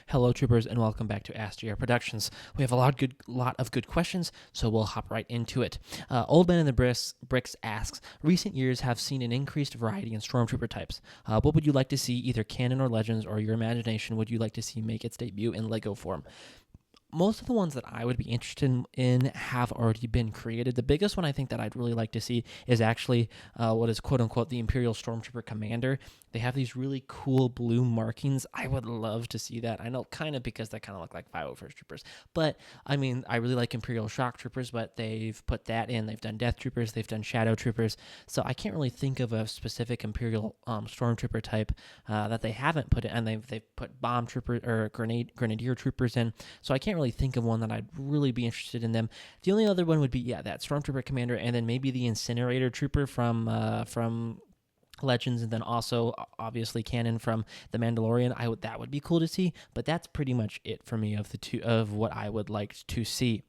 Hello, troopers, and welcome back to Ask G.A.R Productions. We have a lot of good questions, so we'll hop right into it. Old Man in the Bricks asks, recent years have seen an increased variety in Stormtrooper types. What would you like to see, either canon or legends, or your imagination would you like to see make its debut in Lego form? Most of the ones that I would be interested in have already been created. The biggest one I think that I'd really like to see is actually what is quote-unquote the Imperial Stormtrooper Commander. They have these really cool blue markings. I would love to see that. I know kind of because they kind of look like 501st Troopers. But, I mean, I really like Imperial Shock Troopers, but they've put that in. They've done Death Troopers. They've done Shadow Troopers. So I can't really think of a specific Imperial Stormtrooper type that they haven't put in. And they've put Bomb Troopers or Grenadier Troopers in. So I can't really think of one that I'd really be interested in them. The only other one would be, that Stormtrooper Commander, and then maybe the Incinerator Trooper from Legends, and then also obviously canon from The Mandalorian. That would be cool to see, but that's pretty much it for me of the two of what I would like to see.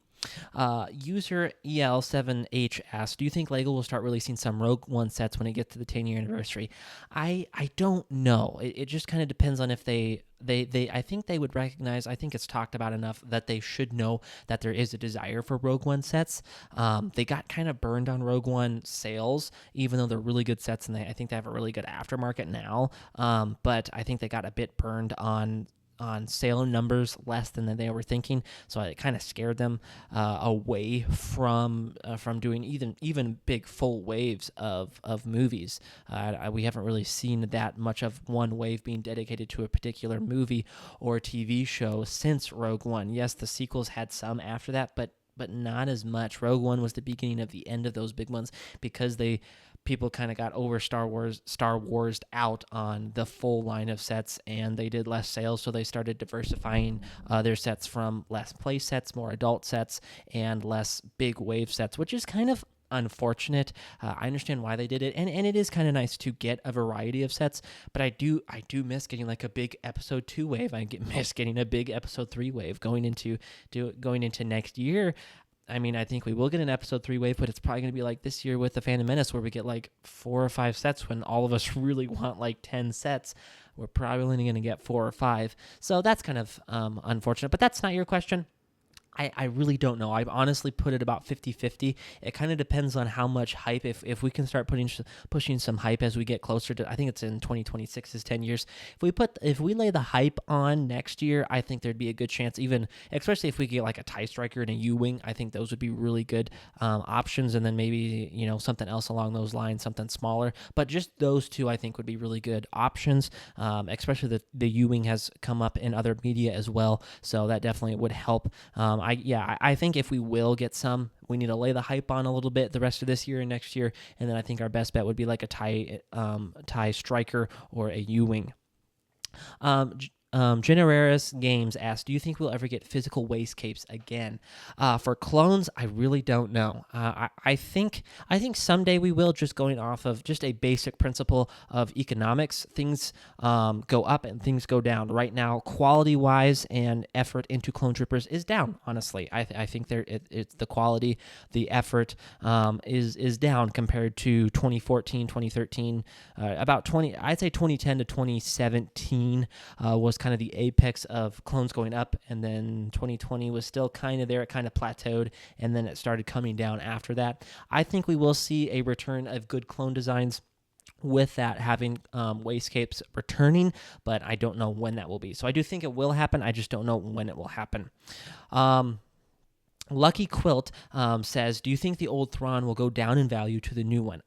User EL7H asks, do you think LEGO will start releasing some Rogue One sets when it gets to the 10-year anniversary? I don't know. It just kind of depends on if they I think they would recognize, I think it's talked about enough that they should know that there is a desire for Rogue One sets. They got kind of burned on Rogue One sales, even though they're really good sets, and I think they have a really good aftermarket now. But I think they got a bit burned on sale numbers less than they were thinking, so it kind of scared them away from doing even big full waves of movies. We haven't really seen that much of one wave being dedicated to a particular movie or TV show since Rogue One. Yes, the sequels had some after that, but not as much. Rogue One was the beginning of the end of those big ones because people kind of got over Star Wars out on the full line of sets, and they did less sales, so they started diversifying their sets from less play sets, more adult sets, and less big wave sets, which is kind of unfortunate. I understand why they did it, and it is kind of nice to get a variety of sets, but I do miss getting like a big episode 2 wave. Miss getting a big episode 3 wave going into next year. I mean, I think we will get an episode 3 wave, but it's probably going to be like this year with The Phantom Menace, where we get like 4 or 5 sets when all of us really want like 10 sets. We're probably only going to get 4 or 5. So that's kind of unfortunate, but that's not your question. I really don't know. I've honestly put it about 50-50. It kind of depends on how much hype. If we can start pushing some hype as we get closer to, I think it's in 2026 is 10 years. If we lay the hype on next year, I think there'd be a good chance, even especially if we get like a TIE Striker and a U-Wing. I think those would be really good options, and then maybe something else along those lines, something smaller. But just those two, I think, would be really good options. Especially the U-Wing has come up in other media as well, so that definitely would help. I think if we will get some, we need to lay the hype on a little bit the rest of this year and next year, and then I think our best bet would be like a TIE Striker or a U-Wing. Generaris Games asks, do you think we'll ever get physical waist capes again? For clones, I really don't know. I think someday we will, just going off of just a basic principle of economics. Things go up and things go down. Right now, quality-wise and effort into clone troopers is down, honestly. I think it's the quality, the effort is down compared to 2014, 2013, I'd say 2010 to 2017 was kind of the apex of clones going up, and then 2020 was still kind of there. It kind of plateaued, and then it started coming down after that. I think we will see a return of good clone designs with that having wastegapes returning, but I don't know when that will be. So I do think it will happen. I just don't know when it will happen. Lucky Quilt says, do you think the old Thrawn will go down in value to the new one?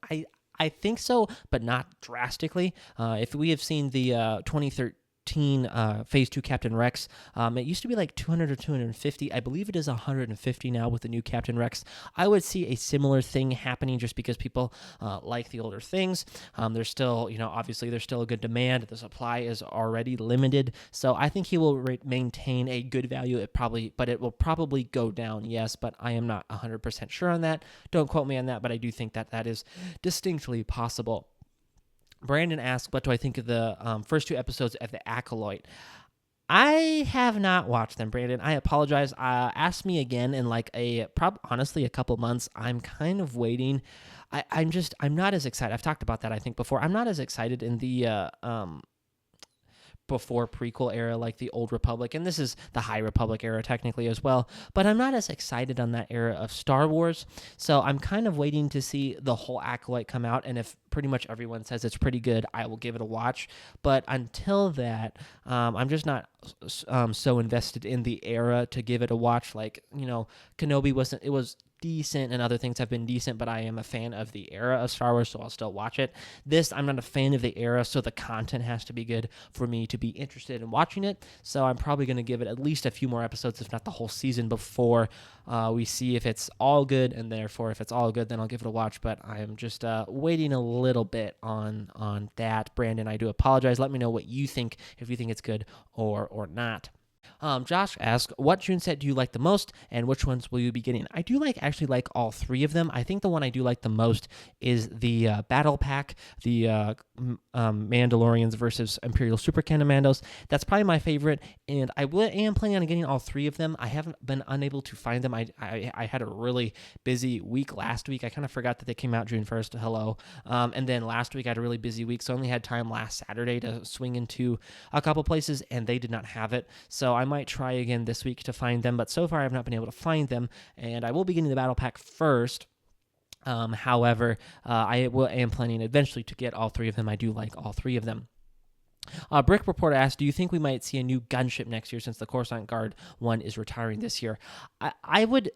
I think so, but not drastically. If we have seen the 2013 Phase 2 Captain Rex, it used to be like 200 or 250. I believe it is 150 now with the new Captain Rex. I would see a similar thing happening just because people like the older things. There's still, obviously there's still a good demand. The supply is already limited. So I think he will maintain a good value. But it will probably go down, yes, but I am not 100% sure on that. Don't quote me on that, but I do think that is distinctly possible. Brandon asks, what do I think of the first 2 episodes of The Acolyte? I have not watched them, Brandon. I apologize. Ask me again in honestly a couple months. I'm kind of waiting. I'm not as excited. I've talked about that, I think, before. I'm not as excited in the before prequel era, like the Old Republic, and this is the High Republic era technically as well, but I'm not as excited on that era of Star Wars, so I'm kind of waiting to see the whole Acolyte come out, and if pretty much everyone says it's pretty good, I will give it a watch, but until that, I'm just not so invested in the era to give it a watch. Like, Kenobi wasn't, it was decent and other things have been decent, but I am a fan of the era of Star Wars, so I'll still watch it. This, I'm not a fan of the era, so the content has to be good for me to be interested in watching it, so I'm probably going to give it at least a few more episodes, if not the whole season, before we see if it's all good, and therefore if it's all good, then I'll give it a watch, but I'm just waiting a little bit on that. Brandon, I do apologize. Let me know what you think, if you think it's good or not. Josh asks, what June set do you like the most, and which ones will you be getting? I do actually like all three of them. I think the one I do like the most is the Battle Pack, the Mandalorians versus Imperial Super Commandos. That's probably my favorite, and I am planning on getting all three of them. I haven't been unable to find them. I had a really busy week last week. I kind of forgot that they came out June 1st. Hello. And then last week I had a really busy week, so I only had time last Saturday to swing into a couple places, and they did not have it. So I might try again this week to find them, but so far I've not been able to find them, and I will be getting the Battle Pack first. However, I am planning eventually to get all three of them. I do like all three of them. Brick Reporter asked, do you think we might see a new gunship next year since the Coruscant Guard one is retiring this year? I would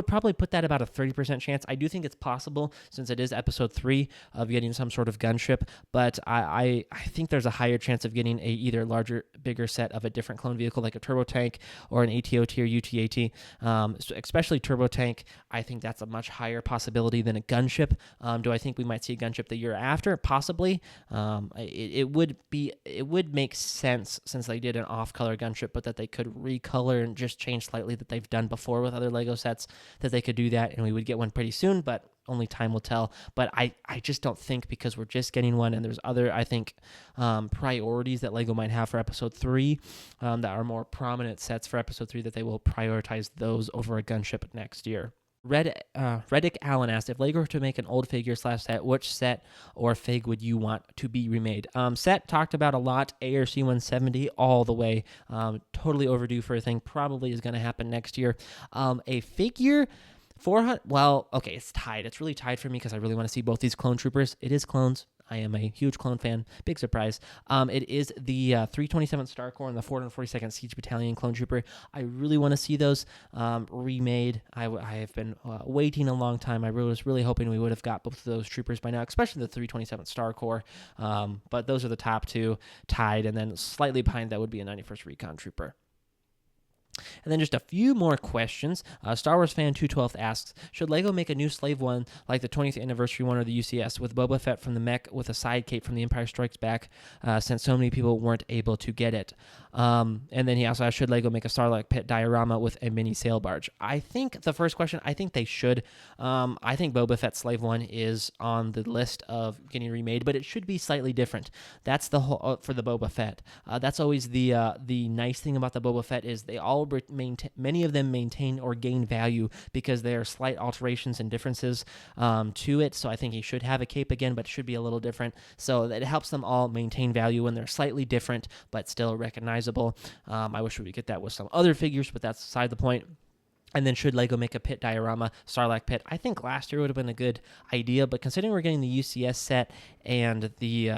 probably put that about a 30% chance. I do think it's possible since it is episode 3 of getting some sort of gunship, but I think there's a higher chance of getting a either larger, bigger set of a different clone vehicle like a turbo tank or an ATOT or UTAT. So especially turbo tank, I think that's a much higher possibility than a gunship. Do I think we might see a gunship the year after? Possibly. It would make sense since they did an off-color gunship, but that they could recolor and just change slightly that they've done before with other LEGO sets, that they could do that, and we would get one pretty soon, but only time will tell. But I just don't think, because we're just getting one, and there's other, I think, priorities that LEGO might have for Episode 3 that are more prominent sets for Episode 3, that they will prioritize those over a gunship next year. Reddick Allen asked, if LEGO were to make an old figure / set, which set or fig would you want to be remade? Set talked about a lot, ARC 170 all the way. Totally overdue for a thing. Probably is going to happen next year. A figure, 400. Well, okay, it's tied. It's really tied for me because I really want to see both these clone troopers. It is clones. I am a huge clone fan. Big surprise. It is the 327th Star Corps and the 442nd Siege Battalion Clone Trooper. I really want to see those remade. I have been waiting a long time. I was really hoping we would have got both of those troopers by now, especially the 327th Star Corps. But those are the top two tied, and then slightly behind that would be a 91st Recon Trooper. And then just a few more questions. Star Wars Fan 212 asks, should LEGO make a new Slave one like the 20th anniversary one or the UCS with Boba Fett from the mech with a side cape from The Empire Strikes Back, since so many people weren't able to get it? And then he also asked, should LEGO make a Sarlacc pit diorama with a mini sail barge? I think the first question, I think they should. I think Boba Fett Slave 1 is on the list of getting remade, but it should be slightly different. That's the whole for the Boba Fett. That's always the nice thing about the Boba Fett is they all many of them maintain or gain value because there are slight alterations and differences to it. So I think he should have a cape again, but it should be a little different. So that it helps them all maintain value when they're slightly different, but still recognizable. I wish we could get that with some other figures, but that's beside the point. And then should LEGO make a pit diorama, Sarlacc pit? I think last year would have been a good idea, but considering we're getting the UCS set and the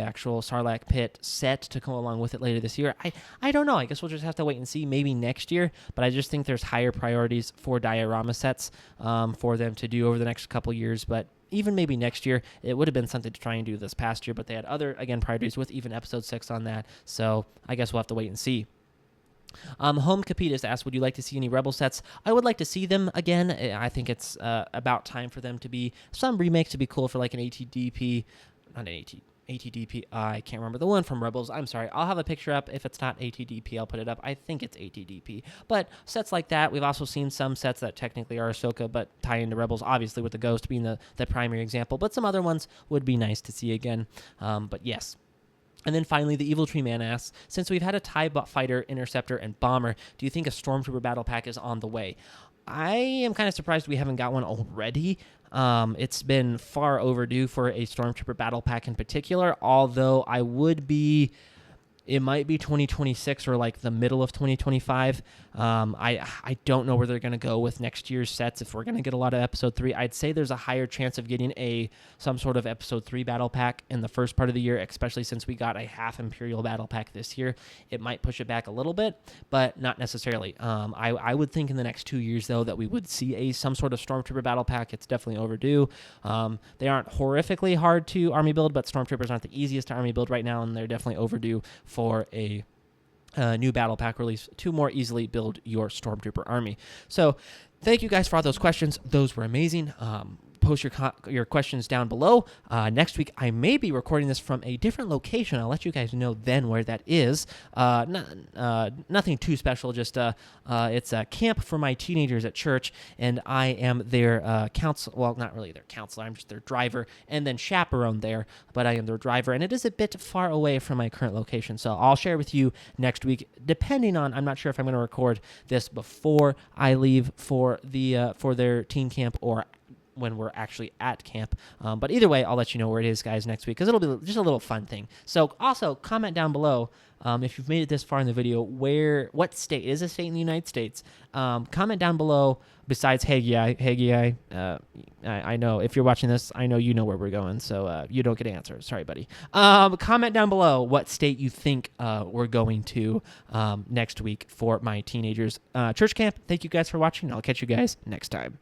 actual Sarlacc pit set to come along with it later this year, I don't know. I guess we'll just have to wait and see. Maybe next year, but I just think there's higher priorities for diorama sets for them to do over the next couple years. But even maybe next year, it would have been something to try and do this past year, but they had other, again, priorities with even Episode 6 on that. So I guess we'll have to wait and see. Home Capitas asked, would you like to see any Rebel sets? I would like to see them again. I think it's about time for them to be some remakes to be cool for like an ATDP, not an ATDP. I can't remember the one from Rebels. I'm sorry. I'll have a picture up. If it's not ATDP, I'll put it up. I think it's ATDP. But sets like that, we've also seen some sets that technically are Ahsoka, but tie into Rebels, obviously with the Ghost being the primary example. But some other ones would be nice to see again. But yes. And then finally, the Evil Tree Man asks, since we've had a TIE Fighter, Interceptor, and Bomber, do you think a Stormtrooper Battle Pack is on the way? I am kind of surprised we haven't got one already. It's been far overdue for a Stormtrooper Battle Pack in particular, although I would be It might be 2026 or like the middle of 2025. I don't know where they're going to go with next year's sets. If we're going to get a lot of episode 3, I'd say there's a higher chance of getting some sort of episode 3 battle pack in the first part of the year, especially since we got a half Imperial battle pack this year. It might push it back a little bit, but not necessarily. I would think in the next 2 years, though, that we would see some sort of Stormtrooper battle pack. It's definitely overdue. They aren't horrifically hard to army build, but Stormtroopers aren't the easiest to army build right now, and they're definitely overdue for a new battle pack release to more easily build your Stormtrooper army. So thank you guys for all those questions. Those were amazing. Post your questions down below. Next week, I may be recording this from a different location. I'll let you guys know then where that is. Nothing too special. Just it's a camp for my teenagers at church, and I am their counselor. Well, not really their counselor. I'm just their driver, and then chaperone there. But I am their driver, and it is a bit far away from my current location. So I'll share with you next week, depending on. I'm not sure if I'm going to record this before I leave for their teen camp or when we're actually at camp. But either way, I'll let you know where it is, guys, next week, because it'll be just a little fun thing. So also comment down below if you've made it this far in the video, what state is a state in the United States. Comment down below besides Haggai. I know if you're watching this, I know you know where we're going, so you don't get an answer. Sorry, buddy. Comment down below what state you think we're going to next week for my teenagers church camp. Thank you guys for watching. I'll catch you guys next time.